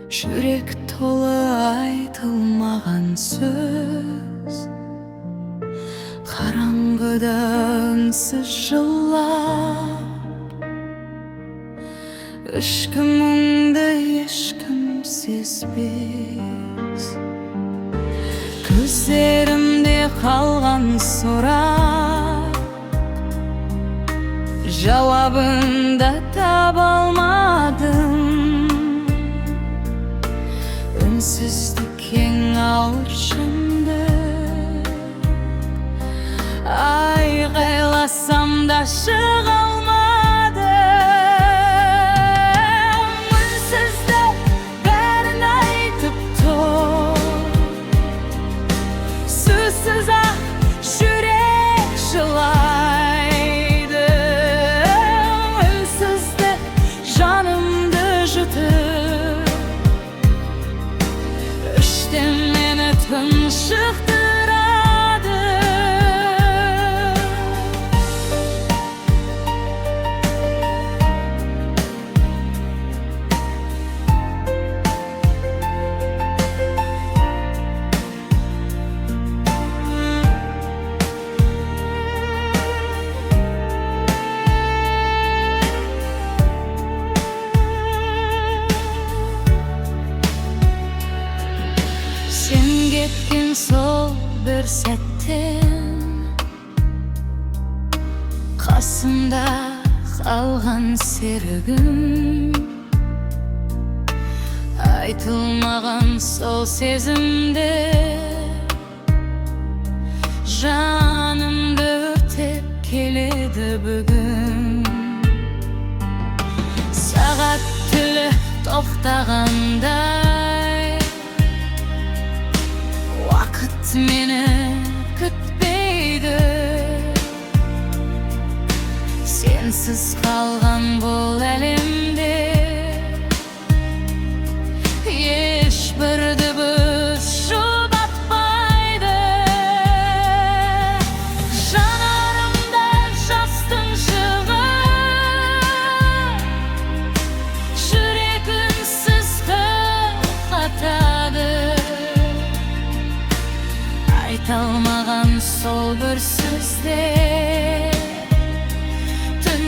Жүрек толы айтылмаған сөз, қараңғыда үнсіз жылап, ішкі мұңды ешкім сезбес. Көздерімде қалған сұрақ, жауабын да таба алмадым. Үнсіздік ең ауыр шынды, айғайласам да шыға алмадым. Үнсіздік бәрін айтып тұр, сөзсіз-ақ жүрек жылайды. Үнсіздік жанымды жұтып, іштен мені тұншықтырады. Сен кеткен сол бір сәттен қасымда қалған серігім, айтылмаған сол сезімде жанымды өртеп келеді бүгін. Сағат тілі тоқтағандай, вақыт мені күтпейді. Сенсіз қалған бұл әлемде ешбір дыбыс жұбатпайды. Жанарымда жастың жығы, жүрек үнсіз қатады. Айталмаған сол бір сөзде түн